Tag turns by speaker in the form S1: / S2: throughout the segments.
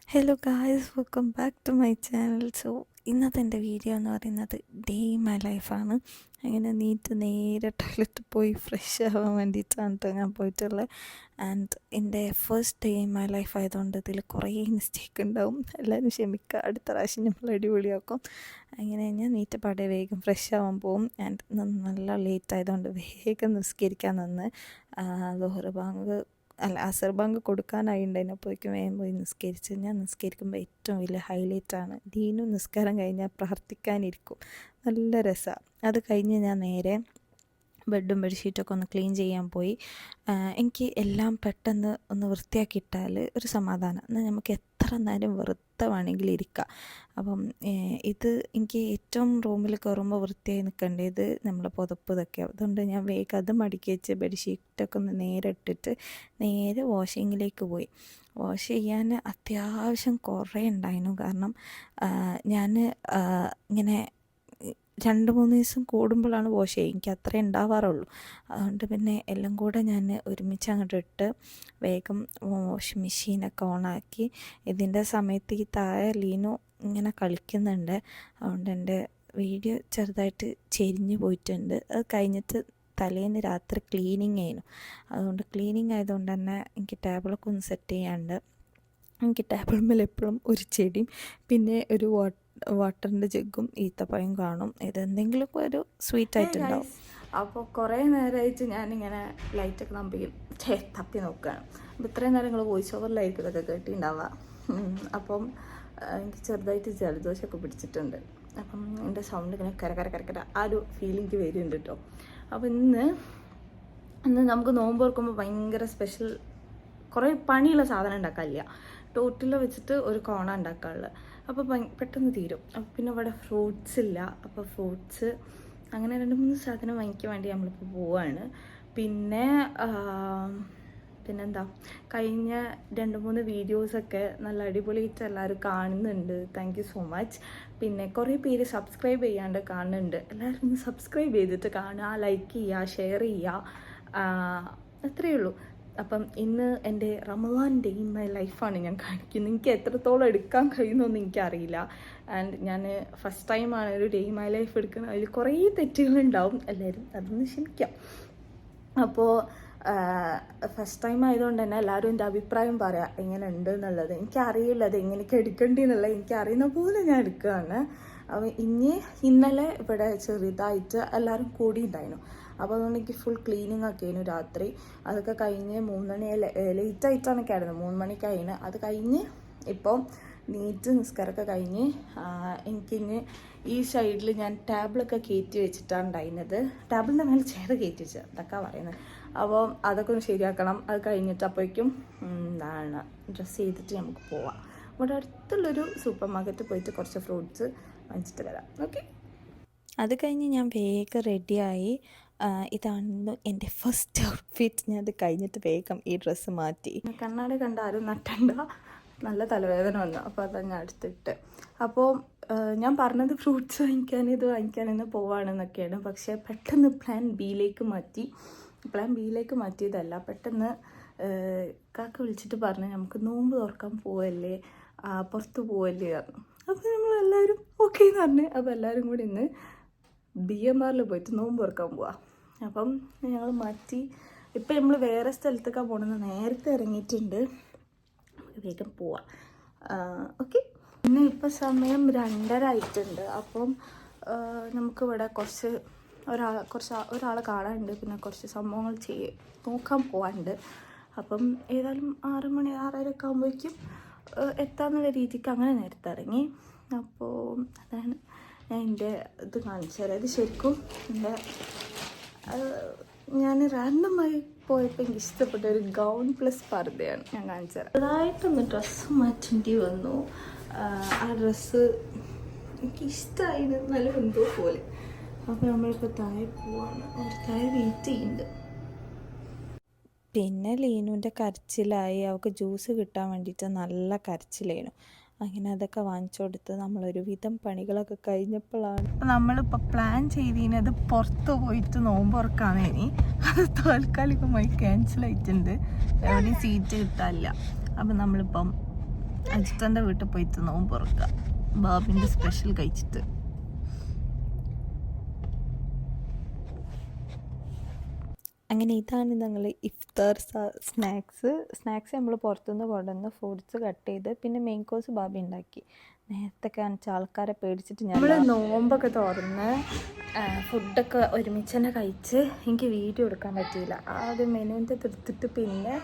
S1: Hello guys, welcome back to my channel. So ഇന്നത്തെ എൻ്റെ video എന്ന് പറയുന്നത് ഡേ ഇൻ മൈ ലൈഫാണ്. അങ്ങനെ നേരെ ടോയ്ലറ്റിൽ പോയി ഫ്രഷ് ആവാൻ വേണ്ടിയിട്ടാണ് കേട്ടോ ഞാൻ പോയിട്ടുള്ളത്. ആൻഡ് എൻ്റെ first day in my life ആയതുകൊണ്ട് ഇതിൽ കുറേ മിസ്റ്റേക്ക് ഉണ്ടാവും. എല്ലാവരും ക്ഷമിക്കുക, അടുത്ത പ്രാവശ്യം നമ്മൾ അടിപൊളിയാക്കും. അങ്ങനെ ഞാൻ നീറ്റപ്പാടെ വേഗം ഫ്രഷ് ആവാൻ പോകും. ആൻഡ് നല്ല ലേറ്റ് ആയതുകൊണ്ട് വേഗം നിസ്കരിക്കാൻ നിന്ന് ലോഹർ ബാങ്ക് അസർ ബാങ്ക് കൊടുക്കാനായിണ്ടായിരുന്നപ്പോഴേക്കും വേഗം പോയി നിസ്കരിച്ച്. ഞാൻ നിസ്കരിക്കുമ്പോൾ ഏറ്റവും വലിയ ഹൈലൈറ്റാണ് ദീനു നിസ്കാരം കഴിഞ്ഞാൽ പ്രാർത്ഥിക്കാനിരിക്കും. നല്ല രസമാണ്. അത് കഴിഞ്ഞ് ഞാൻ നേരെ ബെഡും ബെഡ്ഷീറ്റൊക്കെ ഒന്ന് ക്ലീൻ ചെയ്യാൻ പോയി. എനിക്ക് എല്ലാം പെട്ടെന്ന് ഒന്ന് വൃത്തിയാക്കിയിട്ടാൽ ഒരു സമാധാനം. എന്നാൽ നമുക്ക് എത്ര നേരം വെറുത്ത വേണമെങ്കിലും ഇരിക്കാം. അപ്പം ഇത് എനിക്ക് ഏറ്റവും റൂമിൽ കയറുമ്പോൾ വൃത്തിയായി നിൽക്കേണ്ടത് നമ്മളെ പുതപ്പ് ഇതൊക്കെയാണ്. അതുകൊണ്ട് ഞാൻ വേഗം അത് മടക്കി വെച്ച് ബെഡ്ഷീറ്റൊക്കെ ഒന്ന് നേരെ ഇട്ടിട്ട് നേരെ വാഷിങ്ങിലേക്ക് പോയി. വാഷ് ചെയ്യാൻ അത്യാവശ്യം കുറേ ഉണ്ടായിരുന്നു. കാരണം ഞാൻ ഇങ്ങനെ 2-3 ദിവസം കൂടുമ്പോഴാണ് വാഷ് ചെയ്യുക. എനിക്ക് അത്രേ ഉണ്ടാവാറുള്ളൂ. അതുകൊണ്ട് പിന്നെ എല്ലാം കൂടെ ഞാൻ ഒരുമിച്ച് അങ്ങോട്ട് ഇട്ട് വേഗം വാഷിംഗ് മെഷീനൊക്കെ ഓണാക്കി. ഇതിൻ്റെ സമയത്ത് ഈ താഴെ ലീനു ഇങ്ങനെ കളിക്കുന്നുണ്ട്. അതുകൊണ്ട് എൻ്റെ വീഡിയോ ചെറുതായിട്ട് ചെരിഞ്ഞു പോയിട്ടുണ്ട്. അത് കഴിഞ്ഞിട്ട് തലേന്ന് രാത്രി ക്ലീനിങ് ആയിരുന്നു. അതുകൊണ്ട് ക്ലീനിങ് ആയതുകൊണ്ട് തന്നെ എനിക്ക് ടേബിളൊക്കെ ഒന്ന് സെറ്റ് ചെയ്യാണ്ട്. എനിക്ക് ടേബിൾ മേൽ എപ്പോഴും ഒരു ചെടിയും പിന്നെ ഒരു വാട്ടറിൻ്റെ ജഗ്ഗും ഈത്തപ്പഴം കാണും. ഇതെന്തെങ്കിലും ഒരു സ്വീറ്റ് ആയിട്ട് ഉണ്ടാവും. അപ്പോൾ കുറേ നേരമായിട്ട് ഞാനിങ്ങനെ ലൈറ്റൊക്കെ തപ്പി നോക്കുകയാണ്. അപ്പോൾ ഇത്രയും നേരം നിങ്ങൾ വോയിസ് ഓവറിലായിരിക്കും ഇതൊക്കെ കേട്ടിട്ടുണ്ടാവുക. അപ്പം എനിക്ക് ചെറുതായിട്ട് ജലദോഷമൊക്കെ പിടിച്ചിട്ടുണ്ട്. അപ്പം എൻ്റെ സൗണ്ട് ഇങ്ങനെ കരകര ആ ഒരു ഫീലിംഗ് വരുന്നുണ്ട് കേട്ടോ. അപ്പോൾ ഇന്ന് നമുക്ക് നോമ്പ് തുറക്കുമ്പോൾ ഭയങ്കര സ്പെഷ്യൽ കുറേ പണിയുള്ള സാധനം ഉണ്ടാക്കാനില്ല. ടോട്ടിൽ വെച്ചിട്ട് ഒരു കോണ ഉണ്ടാക്കാനുള്ളത്. അപ്പോൾ പെട്ടെന്ന് തീരും. അപ്പോൾ പിന്നെ ഇവിടെ ഫ്രൂട്ട്സ് ഇല്ല. അപ്പോൾ ഫ്രൂട്ട്സ് അങ്ങനെ 2-3 സാധനം വാങ്ങിക്കാൻ വേണ്ടി നമ്മളിപ്പോൾ പോവാണ്. പിന്നെന്താ, കഴിഞ്ഞ 2-3 വീഡിയോസൊക്കെ നല്ല അടിപൊളിയായിട്ട് എല്ലാവരും കാണുന്നുണ്ട്. Thank you so much. പിന്നെ കുറേ പേര് സബ്സ്ക്രൈബ് ചെയ്യാണ്ട് കാണുന്നുണ്ട്. എല്ലാവരും ഒന്ന് സബ്സ്ക്രൈബ് ചെയ്തിട്ട് കാണുക, ലൈക്ക് ചെയ്യുക, ഷെയർ ചെയ്യുക. അത്രയേ ഉള്ളൂ. അപ്പം ഇന്ന് എൻ്റെ റമദാൻ ഡേ ഇൻ മൈ ലൈഫാണ് ഞാൻ കാണിക്കുന്നത്. എനിക്ക് എത്രത്തോളം എടുക്കാൻ കഴിയുമെന്നൊന്നും എനിക്കറിയില്ല. ആൻഡ് ഞാൻ ഫസ്റ്റ് ടൈമാണ് ഒരു ഡേ ഇൻ മൈ ലൈഫ് എടുക്കുന്നത്. അതിൽ കുറേ തെറ്റുകളുണ്ടാവും. എല്ലാവരും അതൊന്ന് ക്ഷമിക്കാം. അപ്പോൾ ഫസ്റ്റ് ടൈം ആയതുകൊണ്ട് തന്നെ എല്ലാവരും എൻ്റെ അഭിപ്രായം പറയാം എങ്ങനെ ഉണ്ട് എന്നുള്ളത്. എനിക്കറിയില്ല അത് എങ്ങനെയൊക്കെ എടുക്കേണ്ടി എന്നുള്ളത്. എനിക്കറിയുന്ന പോലെ ഞാൻ എടുക്കുകയാണ്. അപ്പോൾ ഇന്നലെ ഇവിടെ ചെറുതായിട്ട് എല്ലാവരും കൂടിയിട്ടുണ്ടായിരുന്നു. അപ്പോൾ അതുകൊണ്ട് എനിക്ക് ഫുൾ ക്ലീനിങ് ഒക്കെ ആയിരുന്നു രാത്രി. അതൊക്കെ കഴിഞ്ഞ് 3 മണി ലേറ്റായിട്ടാണ് കിടന്നത്. 3 മണിക്കായിന്. അത് കഴിഞ്ഞ് ഇപ്പം നീറ്റ് നിസ്കാരമൊക്കെ കഴിഞ്ഞ് എനിക്കിന്ന് ഈ സൈഡിൽ ഞാൻ ടേബിളൊക്കെ കയറ്റി വെച്ചിട്ടാണ് ഉണ്ടായിരുന്നത്. ടേബിളിൻ്റെ മേലെ ചെയർ കയറ്റി വെച്ചത് അതൊക്കെ പറയുന്നത്. അപ്പോൾ അതൊക്കെ ഒന്ന് ശരിയാക്കണം. അത് കഴിഞ്ഞിട്ട് അപ്പോഴേക്കും ഡ്രസ്സ് ചെയ്തിട്ട് നമുക്ക് പോവാം. ഇവിടെ അടുത്തുള്ളൊരു സൂപ്പർ മാർക്കറ്റിൽ പോയിട്ട് കുറച്ച് ഫ്രൂട്ട്സ് വാങ്ങിച്ചിട്ട് വരാം. ഓക്കെ. അത് കഴിഞ്ഞ് ഞാൻ വേഗം റെഡിയായി. ഇതാണ് എൻ്റെ ഫസ്റ്റ് ഔട്ട്ഫിറ്റ്. ഞാൻ അത് കഴിഞ്ഞിട്ട് വേഗം ഈ ഡ്രസ്സ് മാറ്റി. കണ്ണാടി കണ്ട ആരും നട്ടണ്ട, നല്ല തലവേദന വന്നു. അപ്പോൾ അതാണ് ഞാൻ എടുത്തിട്ട്. അപ്പോൾ ഞാൻ പറഞ്ഞത് ഫ്രൂട്ട്സ് വാങ്ങിക്കാനെന്ന് പോവാണെന്നൊക്കെയാണ്. പക്ഷേ പെട്ടെന്ന് പ്ലാൻ ബിയിലേക്ക് മാറ്റിയതല്ല. പെട്ടെന്ന് കാക്ക വിളിച്ചിട്ട് പറഞ്ഞു നമുക്ക് നോമ്പ് തുറക്കാൻ പോവല്ലേ, പുറത്ത് പോവല്ലേ പറഞ്ഞു. അപ്പോൾ നമ്മളെല്ലാവരും ഓക്കെ എന്ന് പറഞ്ഞു. അപ്പോൾ എല്ലാവരും കൂടി ഇന്ന് BMR പോയിട്ട് നോമ്പ് തുറക്കാൻ പോവാം. അപ്പം ഞങ്ങൾ മാറ്റി. ഇപ്പം നമ്മൾ വേറെ സ്ഥലത്തേക്കാണ് പോകണമെന്ന് നേരത്തെ ഇറങ്ങിയിട്ടുണ്ട്. നമുക്ക് വേഗം പോവാം. ഓക്കെ. പിന്നെ ഇപ്പം സമയം 2:30 ആയിട്ടുണ്ട്. അപ്പം നമുക്കിവിടെ ഒരാളെ കാണാനുണ്ട്. പിന്നെ കുറച്ച് സംഭവങ്ങൾ നോക്കാൻ പോകാനുണ്ട്. അപ്പം ഏതായാലും 6 മണി 6:30 ആകുമ്പോഴേക്കും എത്താന്നുള്ള രീതിക്ക് അങ്ങനെ നേരത്തെ ഇറങ്ങി. അപ്പോൾ അതാണ് ഞാൻ എൻ്റെ ഇത് കാണിച്ചു തരാം. ഇത് ശരിക്കും ഞാൻ റാൻഡമായി പോയപ്പോൾ എനിക്ക് ഇഷ്ടപ്പെട്ട ഒരു ഗൗൺ പ്ലസ് പർദ്ദയാണ്. ഞാൻ കാണിച്ചു തരാം. ചെറുതായിട്ടൊന്ന് ഡ്രസ്സ് മാറ്റേണ്ടി വന്നു. ആ ഡ്രസ്സ് എനിക്കിഷ്ടമായി, നല്ല എന്തോ പോലെ. അപ്പോൾ നമ്മളിപ്പോൾ താഴെ പോവാണ്. താഴെ വെയിറ്റ് ചെയ്യുന്നുണ്ട്. പിന്നെ ലീനുവിൻ്റെ കരച്ചിലായി. അവൾക്ക് ജ്യൂസ് കിട്ടാൻ വേണ്ടിയിട്ട് നല്ല കരച്ചിലായിരുന്നു. അങ്ങനെ അതൊക്കെ വാങ്ങിച്ചു കൊടുത്ത് നമ്മളൊരു വിധം പണികളൊക്കെ കഴിഞ്ഞപ്പോഴാണ് നമ്മളിപ്പോൾ പ്ലാൻ ചെയ്തിരുന്നത് പുറത്ത് പോയിട്ട് നോമ്പ് തുറക്കാനേനി. അത് താൽക്കാലികമായി ക്യാൻസൽ ആയിട്ടുണ്ട്. എവിടെയും സീറ്റ് കിട്ടാനില്ല. അപ്പം നമ്മളിപ്പം അജിത്തൻ്റെ വീട്ടിൽ പോയിട്ട് നോമ്പ് തുറക്കുക, ബാബിൻ്റെ സ്പെഷ്യൽ കഴിച്ചിട്ട്. അങ്ങനെ ഇതാണ് ഞങ്ങൾ ഇഫ്താർ സ്നാക്സ് നമ്മൾ പുറത്തുനിന്ന് കൊണ്ടുവന്ന് ഫ്രൂട്ട്സ് കട്ട് ചെയ്ത് പിന്നെ മെയിൻ കോഴ്സ് ബാബി ഉണ്ടാക്കി. നേരത്തെ കാണിച്ച ആൾക്കാരെ പേടിച്ചിട്ട് നമ്മൾ നോമ്പൊക്കെ തുറന്ന് ഫുഡൊക്കെ ഒരുമിച്ച് തന്നെ കഴിച്ച് എനിക്ക് വീഡിയോ എടുക്കാൻ പറ്റിയില്ല. ആദ്യം മെനുവിൻ്റെ എടുത്തിട്ട് പിന്നെ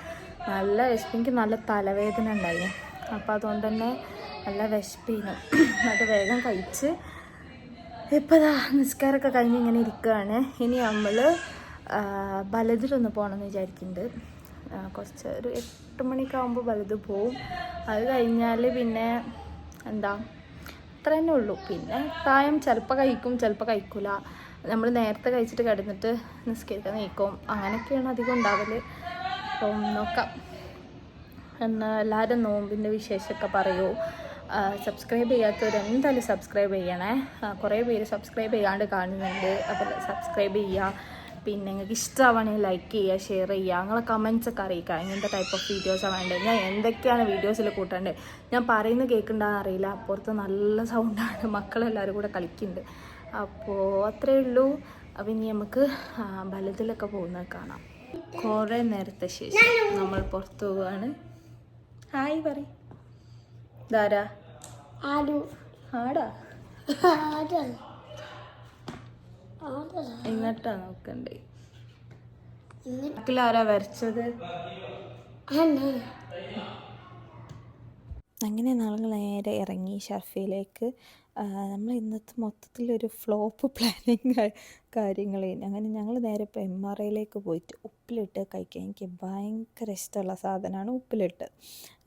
S1: നല്ല വിശപ്പിക്ക്, നല്ല തലവേദന ഉണ്ടായി. അപ്പോൾ അതുകൊണ്ട് തന്നെ നല്ല വിശപ്പിനും അത് വേഗം കഴിച്ച് ഇപ്പോൾ നിസ്കാരമൊക്കെ കഴിഞ്ഞ് ഇങ്ങനെ ഇരിക്കുകയാണ്. ഇനി നമ്മൾ ബലദിലൊന്ന് പോകണമെന്ന് വിചാരിക്കുന്നുണ്ട്. കുറച്ച് ഒരു 8 മണിയൊക്കെ ആകുമ്പോൾ ബലത് പോവും. അത് കഴിഞ്ഞാൽ പിന്നെ എന്താ അത്ര തന്നെ ഉള്ളൂ. പിന്നെ തായം ചിലപ്പോൾ കഴിക്കും, ചിലപ്പോൾ കഴിക്കില്ല. നമ്മൾ നേരത്തെ കഴിച്ചിട്ട് കിടന്നിട്ട് നിസ്കരിക്കാൻ നീക്കും, അങ്ങനെയൊക്കെയാണ് അധികം ഉണ്ടാവൽ. അപ്പം നോക്കാം. എന്നാൽ എല്ലാവരും നോമ്പിൻ്റെ വിശേഷമൊക്കെ പറയൂ. സബ്സ്ക്രൈബ് ചെയ്യാത്തവർ എന്തായാലും സബ്സ്ക്രൈബ് ചെയ്യണേ. കുറേ പേര് സബ്സ്ക്രൈബ് ചെയ്യാണ്ട് കാണുന്നുണ്ട്, അപ്പോൾ സബ്സ്ക്രൈബ് ചെയ്യുക. പിന്നെ നിങ്ങൾക്ക് ഇഷ്ടമാണെങ്കിൽ ലൈക്ക് ചെയ്യുക, ഷെയർ ചെയ്യുക, നിങ്ങളെ കമൻസൊക്കെ അറിയിക്കുക. ഇങ്ങനത്തെ ടൈപ്പ് ഓഫ് വീഡിയോസാണ് വേണ്ടത്, ഞാൻ എന്തൊക്കെയാണ് വീഡിയോസിൽ കൂട്ടേണ്ടത്. ഞാൻ പറയുന്നത് കേൾക്കണ്ടെന്ന് അറിയില്ല, അപ്പുറത്ത് നല്ല സൗണ്ടാണ്, മക്കളെല്ലാവരും കൂടെ കളിക്കുന്നുണ്ട്. അപ്പോൾ അത്രയേ ഉള്ളൂ. അപ്പം ഇനി നമുക്ക് ബലത്തിലൊക്കെ പോകുന്നത് കാണാം. കുറേ നേരത്തെ ശേഷം നമ്മൾ പുറത്ത് പോവുകയാണ്. ഹായ് പറ. ധാരാ ആടാ ഇങ്ങട്ടാ നോക്കണ്ടേ. ആരാ വരച്ചത്? അങ്ങനെ നാളുകൾ നേരെ ഇറങ്ങി ഷർഫയിലേക്ക്. നമ്മൾ ഇന്നത്തെ മൊത്തത്തിലൊരു ഫ്ലോപ്പ് പ്ലാനിങ് കാര്യങ്ങളേന്. അങ്ങനെ ഞങ്ങൾ നേരെ ഇപ്പോൾ MRIയിലേക്ക് പോയിട്ട് ഉപ്പിലിട്ട് കഴിക്കാൻ എനിക്ക് ഭയങ്കര ഇഷ്ടമുള്ള സാധനമാണ് ഉപ്പിലിട്ട്.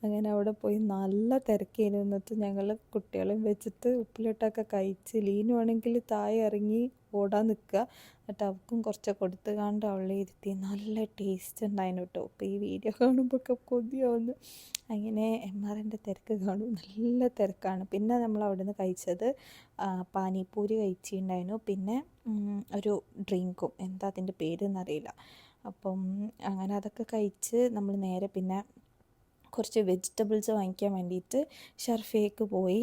S1: അങ്ങനെ അവിടെ പോയി നല്ല തിരക്കേനു. എന്നിട്ട് ഞങ്ങൾ കുട്ടികളെയും വെച്ചിട്ട് ഉപ്പിലിട്ടൊക്കെ കഴിച്ച്. ലീനുവാണെങ്കിൽ താഴെ ഇറങ്ങി ഓടാൻ നിൽക്കുക. എന്നിട്ട് അവൾക്കും കുറച്ച് കൊടുത്ത് കണ്ട് അവളെ ഇരുത്തി. നല്ല ടേസ്റ്റ് ഉണ്ടായിരുന്നു കേട്ടോ. അപ്പോൾ ഈ വീഡിയോ കാണുമ്പോൾ ഒക്കെ കൊതിയാവുന്നു. അങ്ങനെ MRൻ്റെ തിരക്ക് കാണും, നല്ല തിരക്കാണ്. പിന്നെ നമ്മൾ അവിടെ നിന്ന് കഴിച്ചത് പാനിപ്പൂരി കഴിച്ചിട്ടുണ്ടായിരുന്നു, പിന്നെ ഒരു ഡ്രിങ്കും, എന്താ അതിൻ്റെ പേരെന്നറിയില്ല. അപ്പം അങ്ങനെ അതൊക്കെ കഴിച്ച് നമ്മൾ നേരെ പിന്നെ കുറച്ച് വെജിറ്റബിൾസ് വാങ്ങിക്കാൻ വേണ്ടിയിട്ട് ഷർഫയ്ക്ക് പോയി.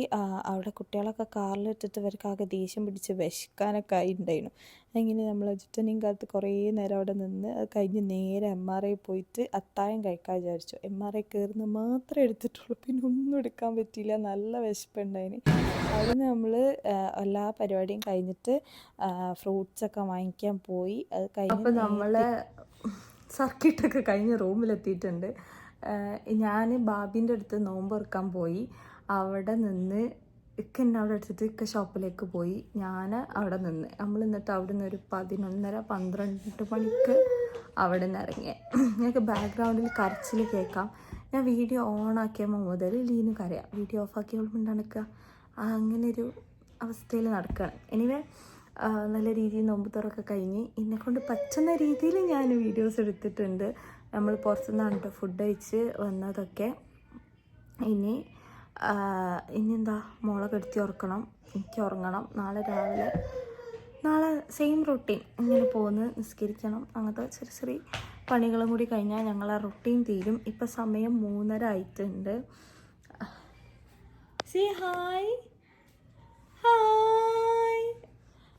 S1: അവിടെ കുട്ടികളൊക്കെ കാറിലിട്ടിട്ട് ഇവർക്കാകെ ദേഷ്യം പിടിച്ച് വിശക്കാനൊക്കെ ആയിട്ടുണ്ടായിരുന്നു. അങ്ങനെ നമ്മൾ അജിത്തനെയും കാലത്ത് കുറേ നേരം അവിടെ നിന്ന് അത് കഴിഞ്ഞ് നേരെ MRI പോയിട്ട് അത്താഴം കഴിക്കാൻ വിചാരിച്ചു. MRI കയറുന്ന മാത്രമേ എടുത്തിട്ടുള്ളൂ, പിന്നെ ഒന്നും എടുക്കാൻ പറ്റിയില്ല, നല്ല വിശപ്പുണ്ടായിന്. അവിടെ നമ്മൾ എല്ലാ പരിപാടിയും കഴിഞ്ഞിട്ട് ഫ്രൂട്ട്സൊക്കെ വാങ്ങിക്കാൻ പോയി. അത് കഴിഞ്ഞ് അപ്പോൾ നമ്മൾ സർക്കിട്ടൊക്കെ കഴിഞ്ഞ് റൂമിലെത്തിയിട്ടുണ്ട്. ഞാൻ ബാബിൻ്റെ അടുത്ത് നോമ്പ് തുറക്കാൻ പോയി. അവിടെ നിന്ന് എന്നെ അവിടെ എടുത്തിട്ട് ഷോപ്പിലേക്ക് പോയി. ഞാൻ അവിടെ നിന്ന് എന്നിട്ട് അവിടെ നിന്ന് ഒരു 11:30-12 മണിക്ക് അവിടെ നിന്ന് ഇറങ്ങിയ. ഞങ്ങൾക്ക് ബാക്ക്ഗ്രൗണ്ടിൽ കരച്ചിൽ കേൾക്കാം. ഞാൻ വീഡിയോ ഓണാക്കിയപ്പോൾ മുതൽ ലീനു കരയാം, വീഡിയോ ഓഫാക്കിയപ്പോൾ നടക്കുക. അങ്ങനെ ഒരു അവസ്ഥയിൽ നടക്കുകയാണ്. എനിവേ നല്ല രീതിയിൽ നോമ്പ് തുറക്കെ കഴിഞ്ഞ് എന്നെക്കൊണ്ട് പറ്റുന്ന രീതിയിൽ ഞാൻ വീഡിയോസ് എടുത്തിട്ടുണ്ട്. നമ്മൾ പുറത്തുനിന്നാണ് കേട്ടോ ഫുഡ് കഴിച്ച് വന്നതൊക്കെ. ഇനി എന്താ മോളെ കെടുത്തി ഉറക്കണം, എനിക്ക് ഉറങ്ങണം. നാളെ സെയിം റൊട്ടീൻ ഇങ്ങനെ പോകുന്നു, നിസ്കരിക്കണം, അങ്ങനത്തെ ചെറിയ ചെറിയ പണികളും കൂടി കഴിഞ്ഞാൽ ഞങ്ങളെ റൊട്ടീൻ തീരും. ഇപ്പം സമയം 3:30 ആയിട്ടുണ്ട്. See hi hi.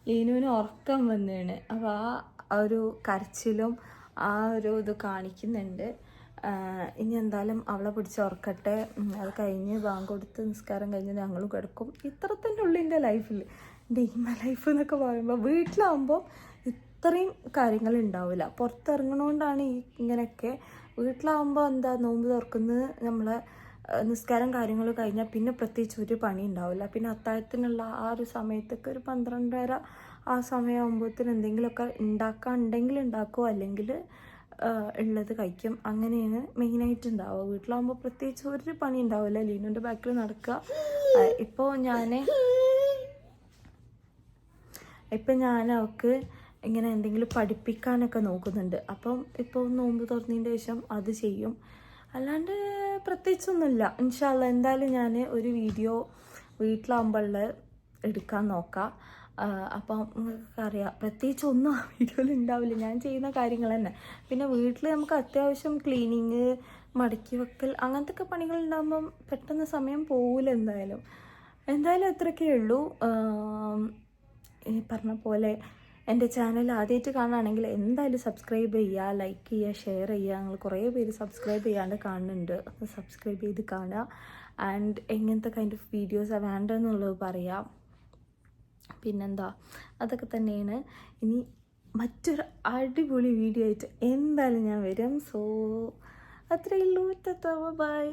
S1: ലീനുവിന് ഉറക്കം വന്നതാണ്. അപ്പോൾ ആ ഒരു കരച്ചിലും ആ ഒരു ഇത് കാണിക്കുന്നുണ്ട്. ഇനി എന്തായാലും അവളെ പിടിച്ച് ഉറക്കട്ടെ. അത് കഴിഞ്ഞ് ബാങ്ക് കൊടുത്ത് നിസ്കാരം കഴിഞ്ഞ് ഞങ്ങളും കിടക്കും. ഇത്ര തന്നെ ഉള്ളു എൻ്റെ ലൈഫിൽ. എൻ്റെ ലൈഫ് എന്നൊക്കെ പറയുമ്പോൾ വീട്ടിലാകുമ്പോൾ ഇത്രയും കാര്യങ്ങൾ ഉണ്ടാവില്ല. പുറത്തിറങ്ങണോണ്ടാണ് ഇങ്ങനെയൊക്കെ. വീട്ടിലാകുമ്പോൾ എന്താ നോമ്പ് തുറക്കുന്നത്, നമ്മളെ നിസ്കാരം കാര്യങ്ങൾ കഴിഞ്ഞാൽ പിന്നെ പ്രത്യേകിച്ച് ഒരു പണി ഉണ്ടാവില്ല. പിന്നെ അത്താഴത്തിനുള്ള ആ ഒരു സമയത്തൊക്കെ ഒരു 12:30 ആ സമയമാകുമ്പോഴത്തേന് എന്തെങ്കിലുമൊക്കെ ഉണ്ടാക്കാനുണ്ടെങ്കിൽ ഉണ്ടാക്കുമോ, അല്ലെങ്കിൽ ഉള്ളത് കഴിക്കും. അങ്ങനെയാണ് മെയിനായിട്ട് ഉണ്ടാവുക. വീട്ടിലാകുമ്പോൾ പ്രത്യേകിച്ച് ഒരു പണി ഉണ്ടാവില്ല, ലീനുവിൻ്റെ ബാക്കിൽ നടക്കുക. ഇപ്പോൾ ഞാൻ അവൾക്ക് ഇങ്ങനെ എന്തെങ്കിലും പഠിപ്പിക്കാനൊക്കെ നോക്കുന്നുണ്ട്. അപ്പം ഇപ്പോൾ നോമ്പ് തുറന്നതിന് ശേഷം അത് ചെയ്യും. അല്ലാണ്ട് പ്രത്യേകിച്ചൊന്നുമില്ല. ഇൻഷാ അല്ലാ എന്തായാലും ഞാൻ ഒരു വീഡിയോ വീട്ടിലാകുമ്പോൾ എടുക്കാൻ നോക്കാം. അപ്പം നിങ്ങൾക്കറിയാം പ്രത്യേകിച്ചൊന്നും ആ വീഡിയോയിൽ ഉണ്ടാവില്ല, ഞാൻ ചെയ്യുന്ന കാര്യങ്ങൾ തന്നെ. പിന്നെ വീട്ടിൽ നമുക്ക് അത്യാവശ്യം ക്ലീനിങ്, മടക്കി വെക്കൽ അങ്ങനത്തെ ഒക്കെ പണികളുണ്ടാകുമ്പം പെട്ടെന്ന് സമയം പോകില്ല. എന്തായാലും അത്രയൊക്കെ ഉള്ളൂ. ഈ പറഞ്ഞ പോലെ എൻ്റെ ചാനൽ ആദ്യമായിട്ട് കാണുകയാണെങ്കിൽ എന്തായാലും സബ്സ്ക്രൈബ് ചെയ്യുക, ലൈക്ക് ചെയ്യുക, ഷെയർ ചെയ്യുക. നിങ്ങൾ കുറേ പേര് സബ്സ്ക്രൈബ് ചെയ്യാണ്ട് കാണുന്നുണ്ട്. അപ്പോൾ സബ്സ്ക്രൈബ് ചെയ്ത് കാണുക. ആൻഡ് എങ്ങനത്തെ കൈൻഡ് ഓഫ് വീഡിയോസാണ് വേണ്ടതെന്നുള്ളത് പറയാം. പിന്നെന്താ, അതൊക്കെ തന്നെയാണ്. ഇനി മറ്റൊരു അടിപൊളി വീഡിയോ ആയിട്ട് എന്തായാലും ഞാൻ വരും. സോ അത്രയേ ഉള്ളൂ. ബൈ.